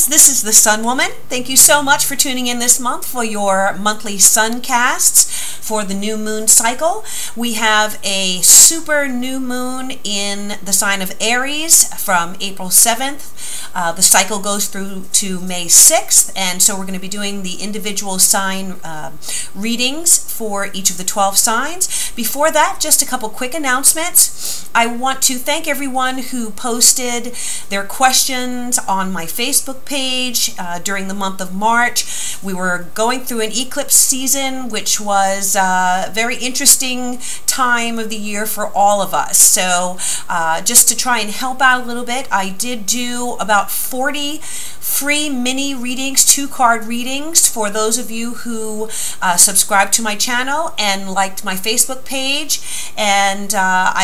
guys, this is the Sun Woman. Thank you so much for tuning in this month for your monthly Suncasts for the new moon cycle. We have a super new moon in the sign of Aries from April 7th. The cycle goes through to May 6th, and so we're going to be doing the individual sign readings for each of the 12 signs. Before that, just a couple quick announcements. I want to thank everyone who posted their questions on my Facebook page during the month of March. We were going through an eclipse season, which was a very interesting time of the year for all of us. So just to try and help out a little bit, I did do about 40 free mini readings, 2-card readings for those of you who subscribe to my channel and liked my Facebook page. And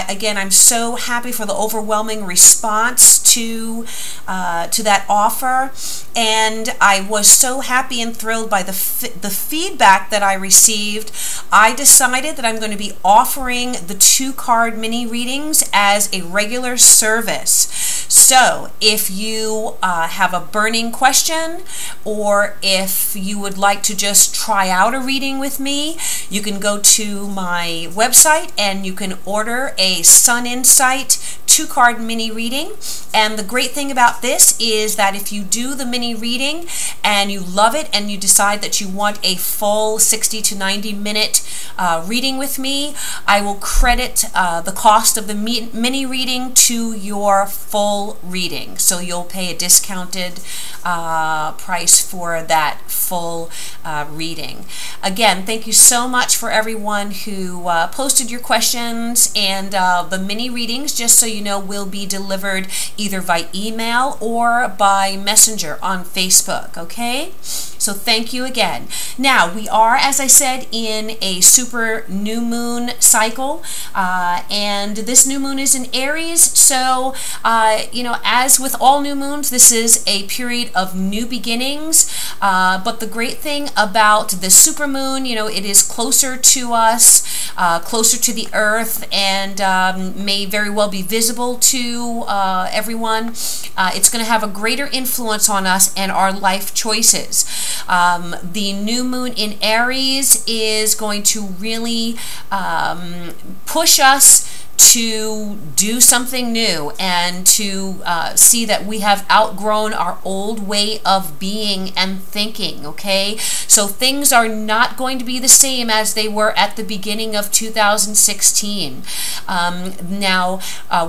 again, I'm so happy for the overwhelming response to that offer, and I was so happy and thrilled by the feedback that I received. I decided that I'm going to be offering the 2-card mini readings as a regular service. So if you have a burning question, or if you would like to just try out a reading with me, you can go to my website and you can order a Sun Insight 2-card mini reading. And the great thing about this is that if you do the mini reading and you love it and you decide that you want a full 60 to 90 minute reading with me, I will credit the cost of the mini reading to your full reading. So you'll pay a discounted price for that full reading. Again, thank you so much for everyone who posted your questions, and the mini readings, just so you know, will be delivered either by email or by messenger on Facebook, okay? So thank you again. Now, we are, as I said, in a super new moon cycle, and this new moon is in Aries. So, you know, as with all new moons, this is a period of new beginnings, but the great thing about the super moon, you know, it is closer to us, closer to the earth, and may very well be visible to everyone. It's going to have a greater influence on us and our life choices. The new moon in Aries is going to really push us to do something new and to see that we have outgrown our old way of being and thinking, okay? So things are not going to be the same as they were at the beginning of 2016. Now,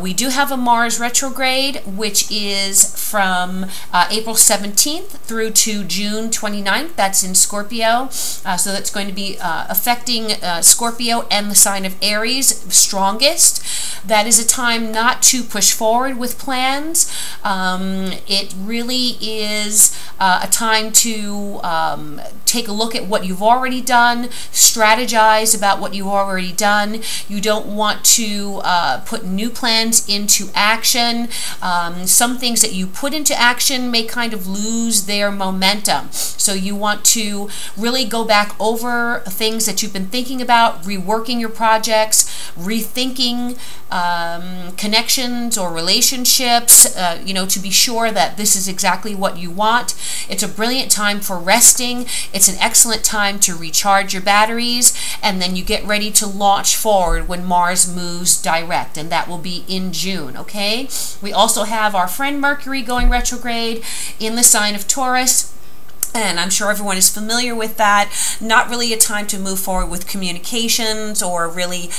we do have a Mars retrograde, which is from April 17th through to June 29th. That's in Scorpio. So that's going to be affecting Scorpio and the sign of Aries strongest. That is a time not to push forward with plans. It really is a time to take a look at what you've already done, strategize about what you've already done. You don't want to put new plans into action. Some things that you put into action may kind of lose their momentum. So you want to really go back over things that you've been thinking about, reworking your projects, rethinking connections or relationships, you know, to be sure that this is exactly what you want. It's a brilliant time for resting. It's an excellent time to recharge your batteries, and then you get ready to launch forward when Mars moves direct, and that will be in June, okay? We also have our friend Mercury going retrograde in the sign of Taurus. And I'm sure everyone is familiar with that. Not really a time to move forward with communications or really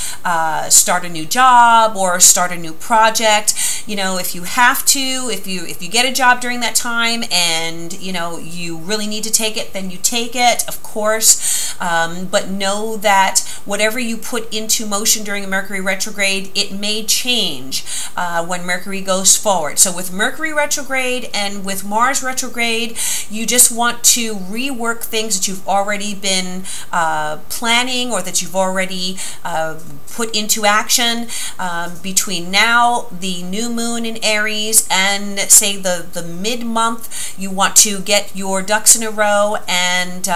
start a new job or start a new project. You know, if you have to, if you get a job during that time and, you know, you really need to take it, then you take it, of course. But know that whatever you put into motion during a Mercury retrograde, it may change when Mercury goes forward. So with Mercury retrograde and with Mars retrograde, you just want to rework things that you've already been planning or that you've already put into action between now, the new moon in Aries, and say the mid-month. You want to get your ducks in a row and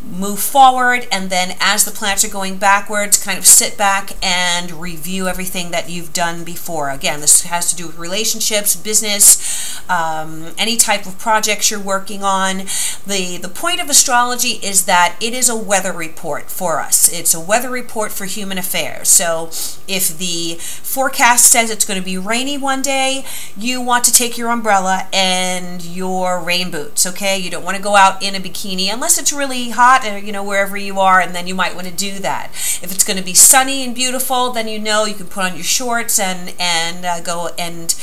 move forward, and then as the planets are going backwards, kind of sit back and review everything that you've done before. Again, this has to do with relationships, business, any type of projects you're working on. The point of astrology is that it is a weather report for us. It's a weather report for human affairs. So if the forecast says it's going to be rainy one day, you want to take your umbrella and your rain boots, okay? You don't want to go out in a bikini unless it's really hot, you know, wherever you are, and then you might want to do that. If it's going to be sunny and beautiful, then you know you can put on your shorts and go and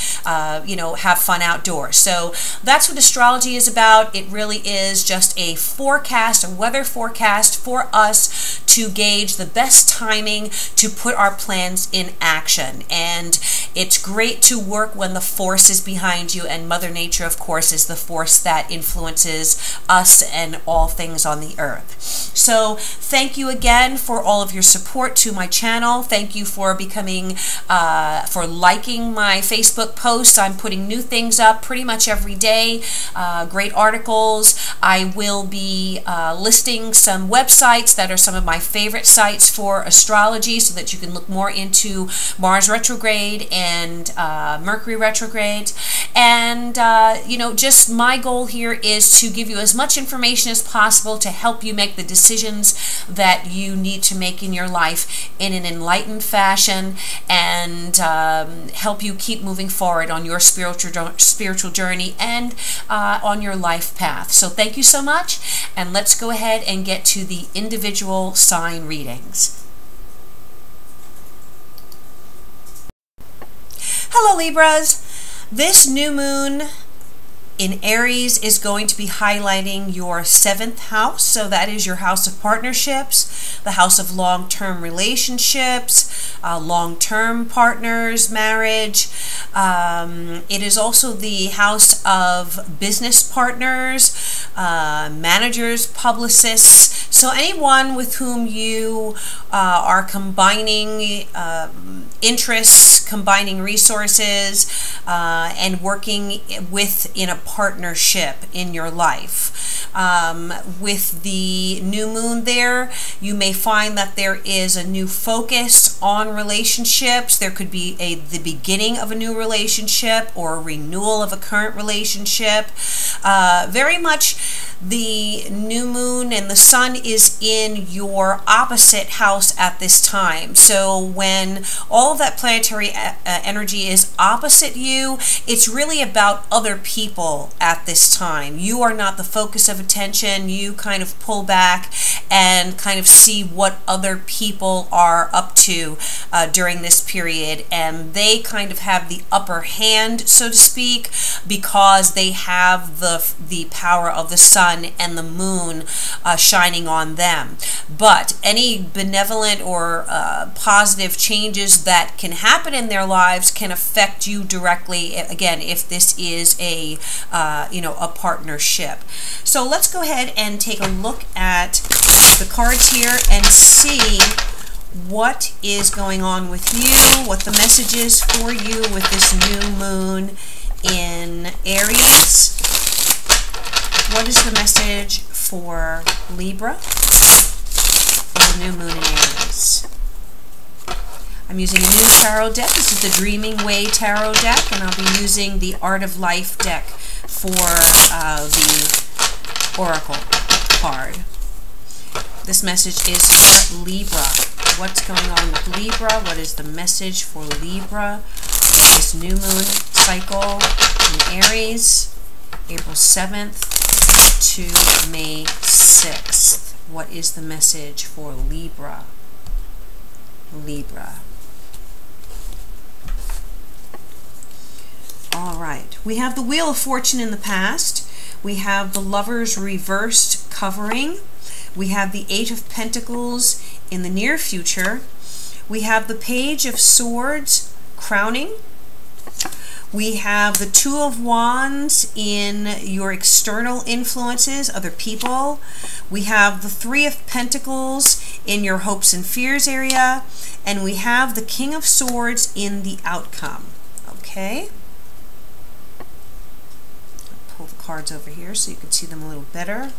you know, have fun outdoors. So that's what astrology is about. It really is just a forecast, a weather forecast for us to gauge the best timing to put our plans in action. And it's great to work when the force is behind you, and Mother Nature, of course, is the force that influences us and all things on the earth. So thank you again for all of your support to my channel. Thank you for becoming, for liking my Facebook posts. I'm putting new things up pretty much every day, great articles. I will be listing some websites that are some of my favorite sites for astrology so that you can look more into Mars retrograde and Mercury retrograde. And you know, just my goal here is to give you as much information as possible to help you make the decisions that you need to make in your life in an enlightened fashion, and help you keep moving forward on your spiritual journey and on your life path. So thank you so much, and let's go ahead and get to the individual sign readings. Hello Libras. This new moon in Aries is going to be highlighting your 7th house. So that is your house of partnerships, the house of long-term relationships, long-term partners, marriage. It is also the house of business partners, managers, publicists. So anyone with whom you are combining interests, combining resources, and working with in a partnership in your life. With the new moon there, you may find that there is a new focus on relationships. There could be the beginning of a new relationship or a renewal of a current relationship. Very much the new moon and the sun is in your opposite house at this time. So when all of that planetary energy is opposite you, it's really about other people at this time. You are not the focus of attention. You kind of pull back and kind of see what other people are up to during this period, and they kind of have the upper hand, so to speak, because they have the power of the sun and the moon shining on them. But any benevolent or positive changes that can happen in their lives can affect you directly, again, if this is a you know, a partnership. So let's go ahead and take a look at the cards here and see what is going on with you, what the message is for you with this new moon in Aries. What is the message for Libra for the new moon in Aries? I'm using a new tarot deck. This is the Dreaming Way tarot deck, and I'll be using the Art of Life deck for the Oracle card. This message is for Libra. What's going on with Libra? What is the message for Libra in this new moon cycle in Aries, April 7th to May 6th? What is the message for Libra? Libra. All right. We have the Wheel of Fortune in the past. We have the Lovers reversed covering. We have the Eight of Pentacles in the near future. We have the Page of Swords crowning. We have the Two of Wands in your external influences, other people. We have the Three of Pentacles in your hopes and fears area. And we have the King of Swords in the outcome. Okay? I'll pull the cards over here so you can see them a little better.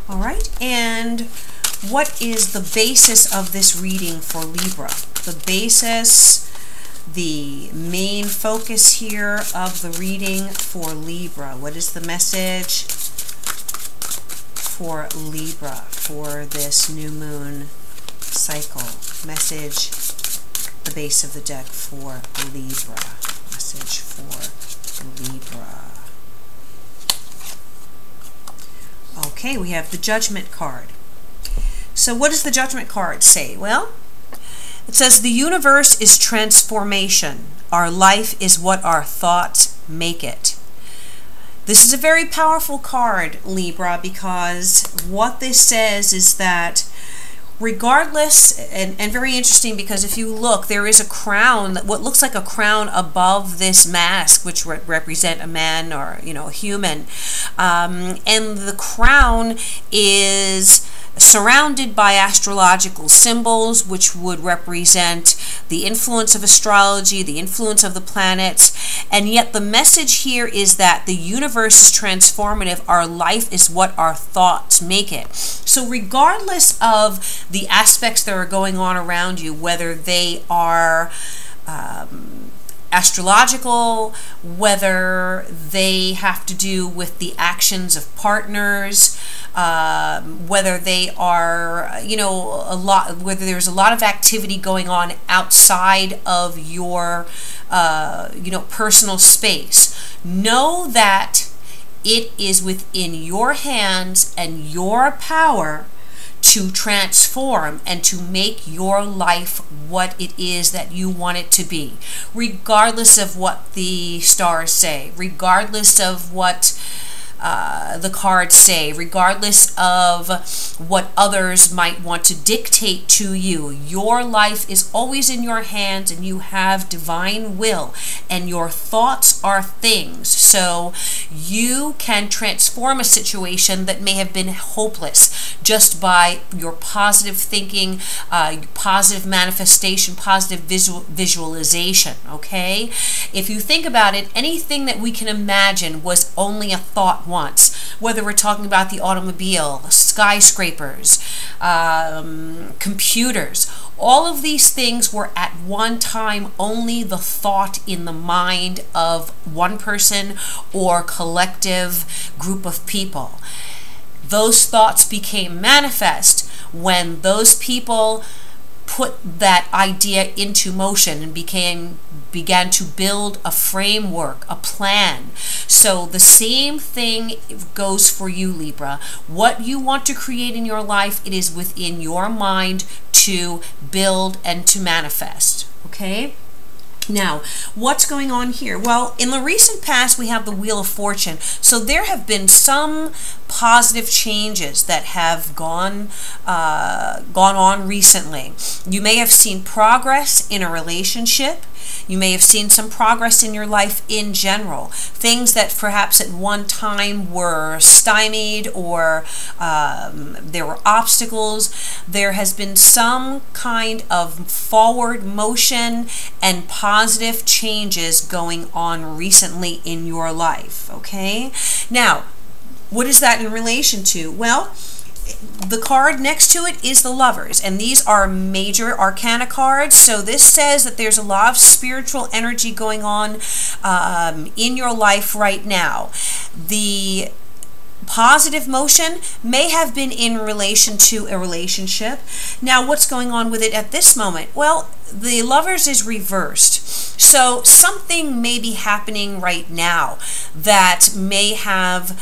All right, and what is the basis of this reading for Libra? The basis, the main focus here of the reading for Libra. What is the message for Libra for this new moon cycle? Message, the base of the deck for Libra. Message for Libra. Okay, we have the Judgment card. So what does the Judgment card say? Well, it says the universe is transformation. Our life is what our thoughts make it. This is a very powerful card, Libra, because what this says is that regardless, and very interesting, because if you look, there is a crown, what looks like a crown above this mask, which represent a man or, you know, a human. And the crown is surrounded by astrological symbols, which would represent the influence of astrology, the influence of the planets, and yet the message here is that the universe is transformative. Our life is what our thoughts make it. So regardless of the aspects that are going on around you, whether they are astrological, whether they have to do with the actions of partners, whether they are, you know, whether there's a lot of activity going on outside of your, you know, personal space. Know that it is within your hands and your power to transform and to make your life what it is that you want it to be, regardless of what the stars say, regardless of what the cards say, regardless of what others might want to dictate to you. Your life is always in your hands, and you have divine will, and your thoughts are things. So you can transform a situation that may have been hopeless just by your positive thinking, positive manifestation, positive visualization, okay? If you think about it, anything that we can imagine was only a thought once, whether we're talking about the automobile, skyscrapers, computers. All of these things were at one time only the thought in the mind of one person or collective group of people. Those thoughts became manifest when those people put that idea into motion and began to build a framework, a plan. So the same thing goes for you, Libra. What you want to create in your life, it is within your mind to build and to manifest, okay? Now, what's going on here? Well, in the recent past, we have the Wheel of Fortune. So there have been some positive changes that have gone on recently. You may have seen progress in a relationship. You may have seen some progress in your life in general. Things that perhaps at one time were stymied or there were obstacles. There has been some kind of forward motion and positive changes going on recently in your life, okay? Now, what is that in relation to? Well, the card next to it is the Lovers, and these are major arcana cards. So this says that there's a lot of spiritual energy going on in your life right now. The positive motion may have been in relation to a relationship. Now, what's going on with it at this moment? Well, the Lovers is reversed. So something may be happening right now that may have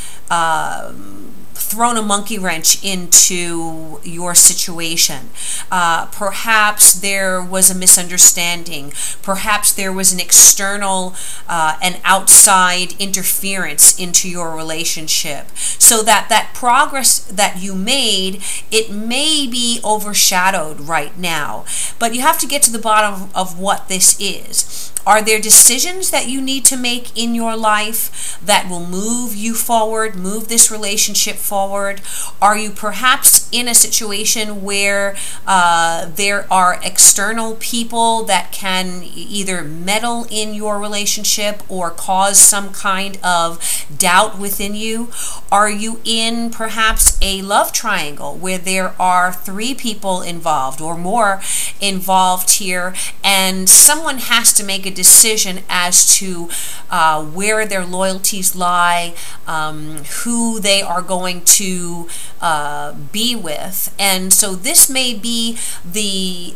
thrown a monkey wrench into your situation. Perhaps there was a misunderstanding. Perhaps there was an external and outside interference into your relationship. So that progress that you made, it may be overshadowed right now. But you have to get to the bottom of what this is. Are there decisions that you need to make in your life that will move you forward, move this relationship forward? Are you perhaps in a situation where there are external people that can either meddle in your relationship or cause some kind of doubt within you? Are you in perhaps a love triangle where there are 3 people involved or more involved here, and someone has to make a decision as to where their loyalties lie, who they are going to be with? And so this may be the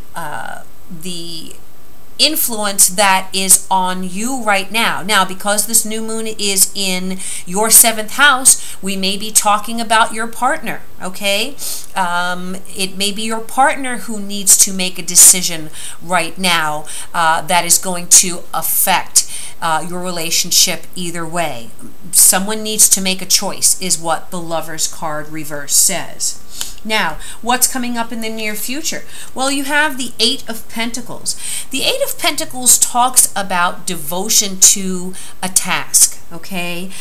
influence that is on you right now. Now, because this new moon is in your 7th house, we may be talking about your partner, okay? It may be your partner who needs to make a decision right now that is going to affect your relationship either way. Someone needs to make a choice, is what the Lover's card reverse says. Now, what's coming up in the near future? Well, you have the 8 of Pentacles. The 8 of Pentacles talks about devotion to a task, okay?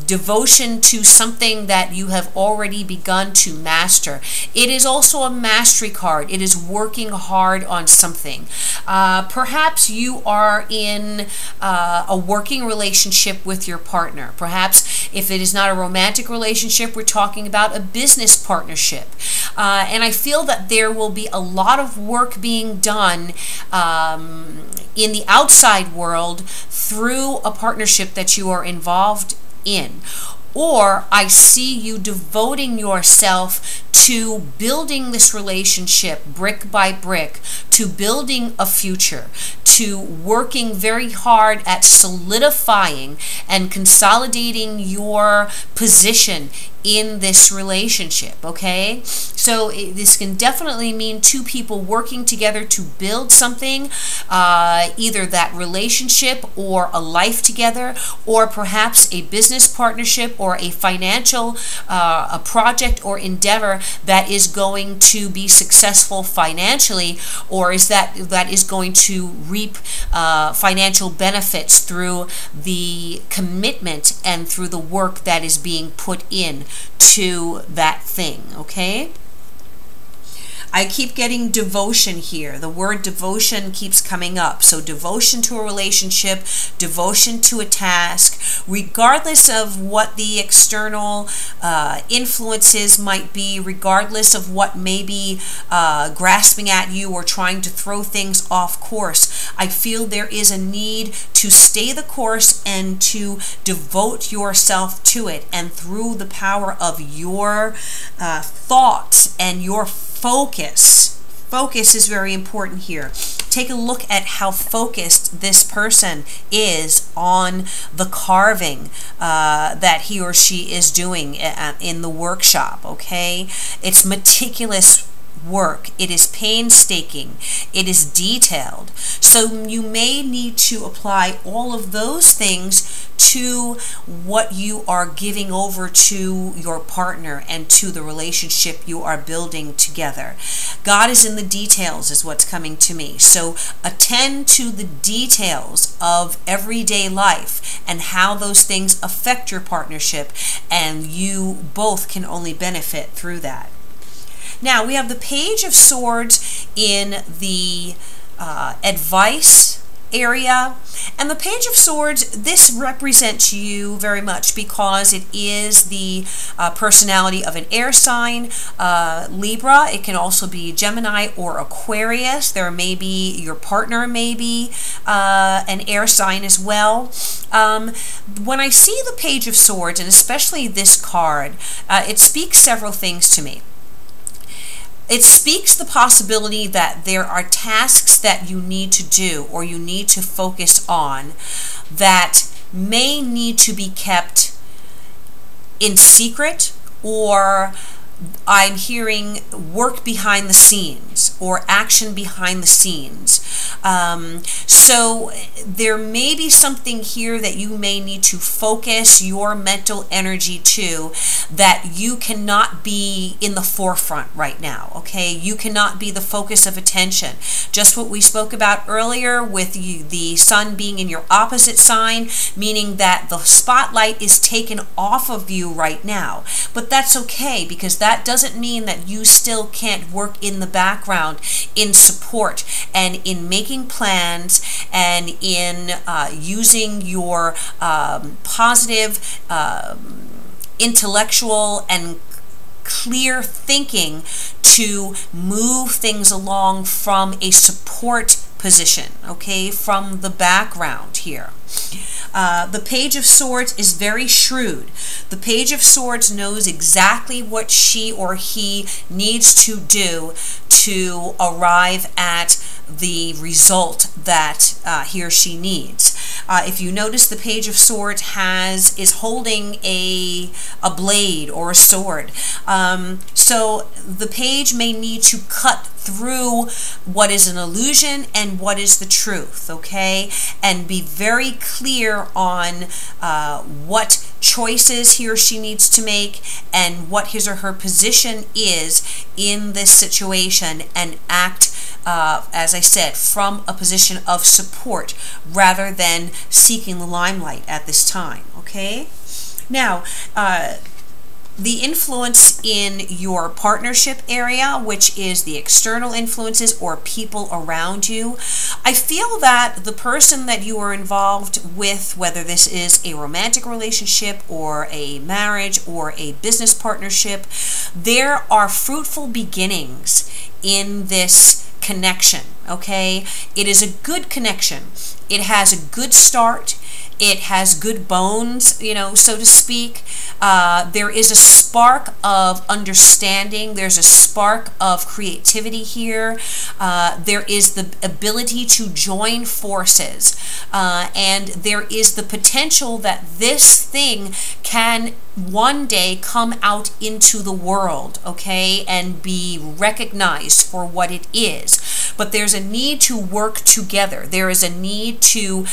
Devotion to something that you have already begun to master. It is also a mastery card. It is working hard on something. Perhaps you are in a working relationship with your partner. Perhaps if it is not a romantic relationship, we're talking about a business partnership. And I feel that there will be a lot of work being done in the outside world through a partnership that you are involved in. Or I see you devoting yourself to building this relationship brick by brick, to building a future, to working very hard at solidifying and consolidating your position in this relationship, okay? So this can definitely mean 2 people working together to build something, either that relationship or a life together, or perhaps a business partnership or a financial a project or endeavor that is going to be successful financially, or is that is going to reap financial benefits through the commitment and through the work that is being put in to that thing, okay? I keep getting devotion here. The word devotion keeps coming up. So devotion to a relationship, devotion to a task, regardless of what the external influences might be, regardless of what may be grasping at you or trying to throw things off course. I feel there is a need to stay the course and to devote yourself to it. And through the power of your thoughts and your focus. Focus is very important here. Take a look at how focused this person is on the carving that he or she is doing in the workshop, okay? It's meticulous work. It is painstaking. It is detailed. So you may need to apply all of those things to what you are giving over to your partner and to the relationship you are building together. God is in the details is what's coming to me. So attend to the details of everyday life and how those things affect your partnership, and you both can only benefit through that. Now, we have the Page of Swords in the advice area. And the Page of Swords, this represents you very much because it is the personality of an air sign, Libra. It can also be Gemini or Aquarius. There may be, your partner may be an air sign as well. When I see the Page of Swords, and especially this card, it speaks several things to me. It speaks the possibility that there are tasks that you need to do or you need to focus on that may need to be kept in secret, or I'm hearing work behind the scenes or action behind the scenes. So there may be something here that you may need to focus your mental energy to, that you cannot be in the forefront right now, okay? You cannot be the focus of attention. Just what we spoke about earlier with the sun being in your opposite sign, meaning that the spotlight is taken off of you right now. But that's okay, because that doesn't mean that you still can't work in the background in support and in making plans and in using your positive intellectual and clear thinking to move things along from a support position, okay, from the background here. The Page of Swords is very shrewd. The Page of Swords knows exactly what she or he needs to do to arrive at the result that he or she needs. If you notice, the Page of Swords is holding a blade or a sword. So the page may need to cut through what is an illusion and what is the truth, okay? And be very clear on what choices he or she needs to make and what his or her position is in this situation, and act, as I said, from a position of support rather than seeking the limelight at this time, okay? Now, the influence in your partnership area, which is the external influences or people around you, I feel that the person that you are involved with, whether this is a romantic relationship or a marriage or a business partnership, there are fruitful beginnings in this connection, okay? It is a good connection. It has a good start. It has good bones, you know, so to speak. There is a spark of understanding. There's a spark of creativity here. There is the ability to join forces. And there is the potential that this thing can one day come out into the world, okay, and be recognized for what it is. But there's a need to work together. There is a need to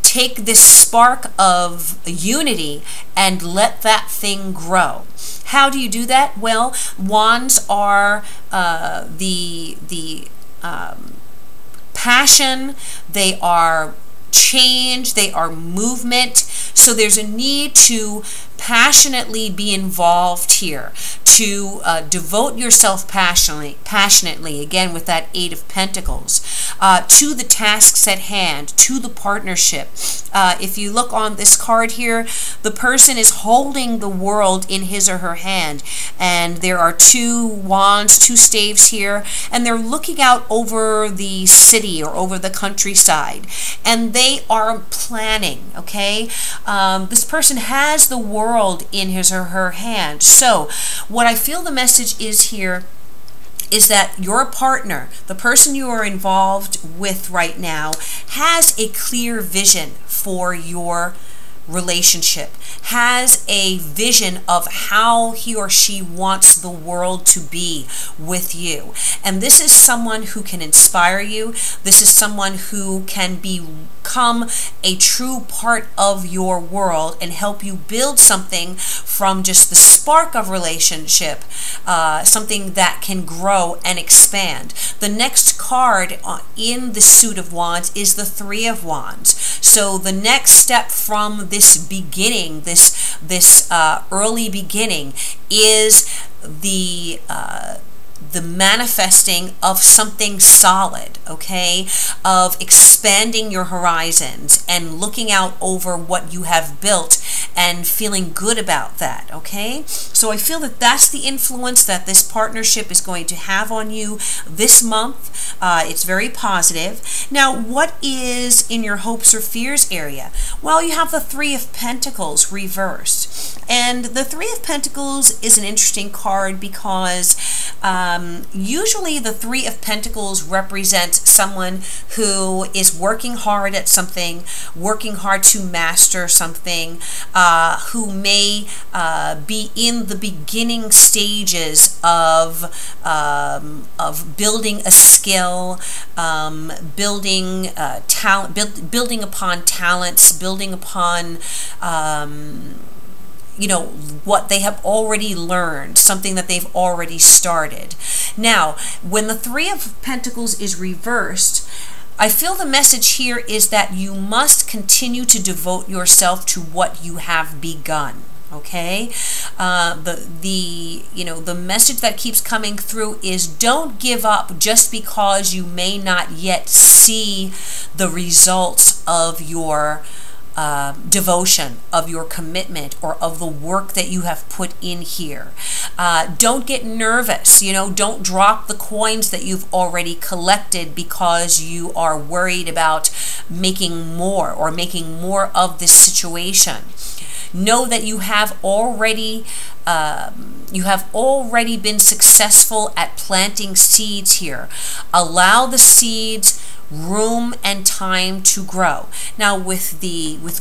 take this spark of unity and let that thing grow. How do you do that? Well, wands are the passion, they are change, they are movement. So there's a need to passionately be involved here, to devote yourself passionately, again with that Eight of Pentacles, to the tasks at hand, to the partnership. If you look on this card here, the person is holding the world in his or her hand, and there are two wands, two staves here, and they're looking out over the city or over the countryside, and they are planning, okay? This person has the world in his or her hand. So what I feel the message is here is that your partner, the person you are involved with right now, has a clear vision for your relationship, has a vision of how he or she wants the world to be with you. And this is someone who can inspire you. This is someone who can become a true part of your world and help you build something from just the spark of relationship, something that can grow and expand. The next card in the suit of wands is the Three of Wands. So the next step from this beginning, this early beginning, is the manifesting of something solid, okay? Of expanding your horizons and looking out over what you have built and feeling good about that, okay? So I feel that that's the influence that this partnership is going to have on you this month. It's very positive. Now, what is in your hopes or fears area? Well, you have the Three of Pentacles reversed. And the Three of Pentacles is an interesting card because Usually the Three of Pentacles represents someone who is working hard at something, working hard to master something, who may be in the beginning stages of building a skill, building building upon talents, building upon you know, what they have already learned, something that they've already started. Now, when the Three of Pentacles is reversed, I feel the message here is that you must continue to devote yourself to what you have begun. Okay, the message that keeps coming through is don't give up just because you may not yet see the results of your devotion, of your commitment, or of the work that you have put in here. Don't get nervous, don't drop the coins that you've already collected because you are worried about making more or making more of this situation. Know that you have already been successful at planting seeds here. Allow the seeds room and time to grow. Now with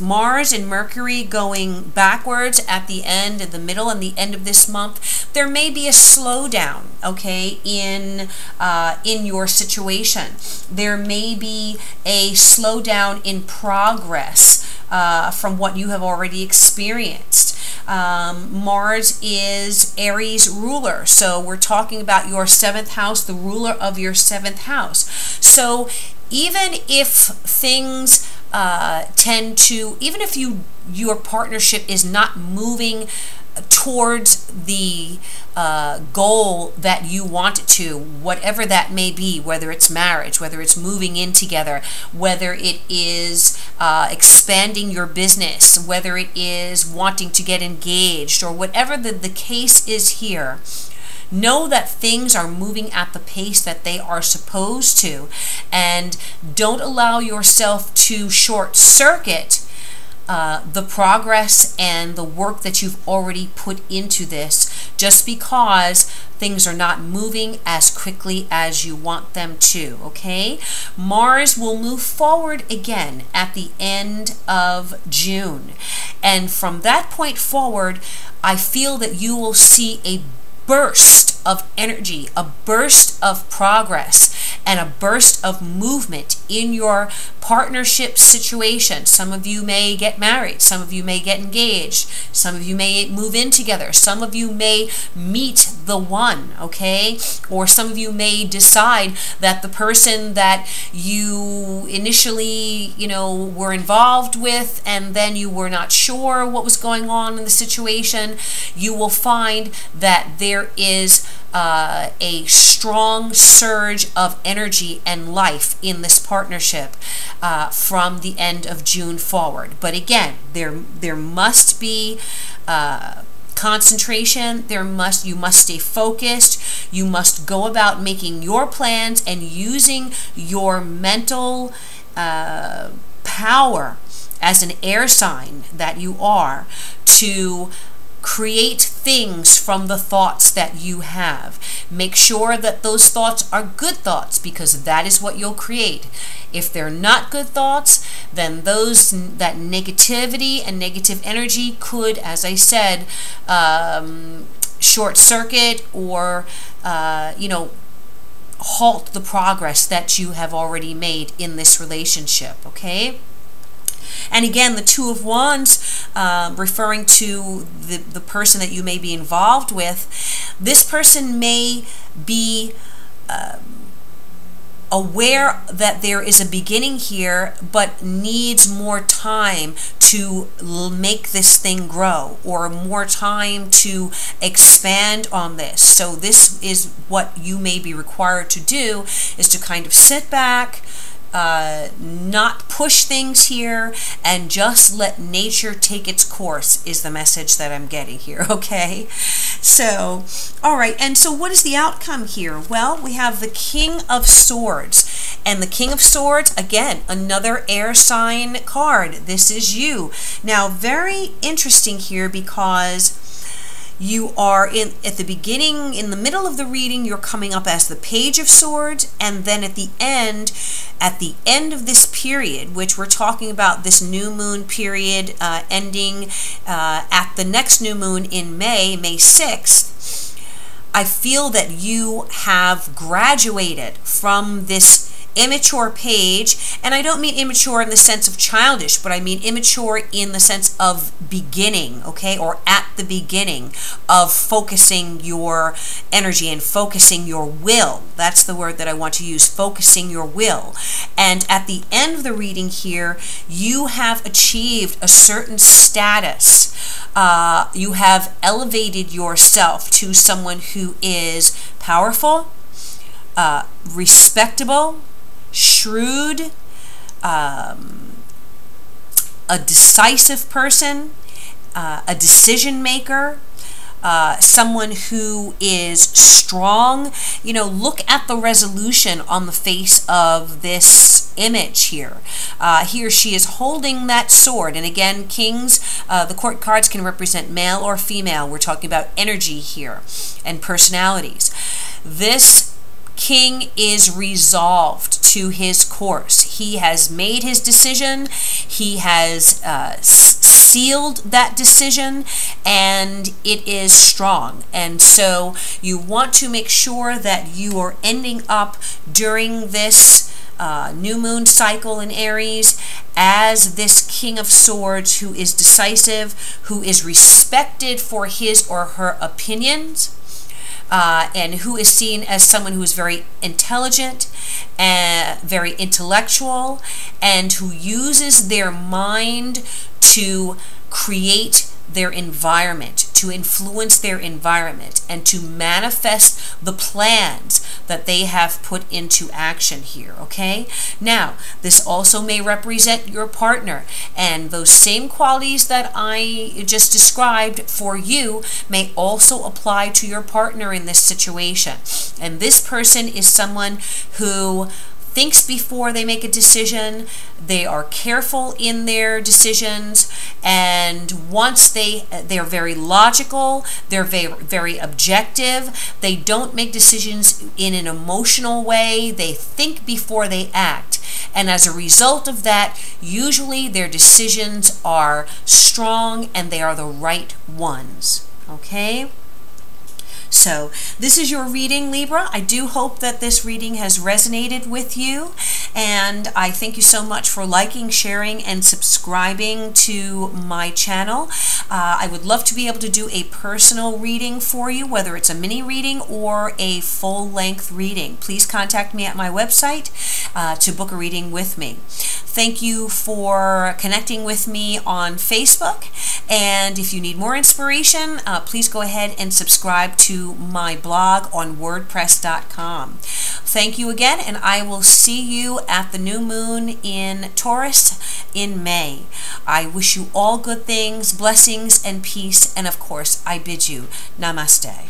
Mars and Mercury going backwards at the end, in the middle and the end of this month, there may be a slowdown, okay, in your situation. There may be a slowdown in progress from what you have already experienced. Mars is Aries ruler, so we're talking about your 7th house, the ruler of your 7th house. So even if things even if your partnership is not moving towards the goal that you want it to, whatever that may be, whether it's marriage, whether it's moving in together, whether it is expanding your business, whether it is wanting to get engaged, or whatever the case is here, know that things are moving at the pace that they are supposed to, and don't allow yourself to short circuit the progress and the work that you've already put into this just because things are not moving as quickly as you want them to, okay? Mars will move forward again at the end of June, and from that point forward, I feel that you will see a burst of energy, a burst of progress, and a burst of movement in your partnership situation. Some of you may get married, some of you may get engaged, some of you may move in together, some of you may meet the one, okay? Or some of you may decide that the person that you initially, were involved with, and then you were not sure what was going on in the situation, you will find that there is a strong surge of energy and life in this partnership from the end of June forward. But again, there must be concentration. You must stay focused. You must go about making your plans and using your mental power as an air sign that you are to create things from the thoughts that you have. Make sure that those thoughts are good thoughts, because that is what you'll create. If they're not good thoughts, then that negativity and negative energy could, as I said, short circuit or halt the progress that you have already made in this relationship, okay? And again, the Two of Wands, referring to the person that you may be involved with, this person may be aware that there is a beginning here, but needs more time to make this thing grow, or more time to expand on this. So this is what you may be required to do, is to kind of sit back, not push things here, and just let nature take its course, is the message that I'm getting here, okay? So, all right, and so what is the outcome here? Well, we have the King of Swords, and the King of Swords, again, another air sign card. This is you. Now, very interesting here, because You are at the beginning, in the middle of the reading, you're coming up as the Page of Swords, and then at the end of this period, which we're talking about, this new moon period ending at the next new moon in May 6th, I feel that you have graduated from this immature page, and I don't mean immature in the sense of childish, but I mean immature in the sense of beginning, okay, or at the beginning of focusing your energy and focusing your will. That's the word that I want to use, focusing your will. And at the end of the reading here, you have achieved a certain status. You have elevated yourself to someone who is powerful, respectable, shrewd, a decisive person, a decision maker, someone who is strong. You know, look at the resolution on the face of this image here. He or she is holding that sword. And again, kings, the court cards can represent male or female. We're talking about energy here and personalities. This king is resolved to his course. He has made his decision. He has sealed that decision, and it is strong. And so you want to make sure that you are ending up during this new moon cycle in Aries as this King of Swords who is decisive, who is respected for his or her opinions, and who is seen as someone who is very intelligent and very intellectual, and who uses their mind to create their environment, to influence their environment, and to manifest the plans that they have put into action here, okay? Now, this also may represent your partner, and those same qualities that I just described for you may also apply to your partner in this situation. And this person is someone who thinks before they make a decision. They are careful in their decisions, and once they're very logical, they're very objective. They don't make decisions in an emotional way. They think before they act, and as a result of that, usually their decisions are strong and they are the right ones, okay? So this is your reading, Libra. I do hope that this reading has resonated with you, and I thank you so much for liking, sharing, and subscribing to my channel. I would love to be able to do a personal reading for you, whether it's a mini reading or a full-length reading. Please contact me at my website to book a reading with me. Thank you for connecting with me on Facebook, and if you need more inspiration, please go ahead and subscribe to my blog on WordPress.com. Thank you again, and I will see you at the new moon in Taurus in May. I wish you all good things, blessings, and peace, and of course, I bid you namaste.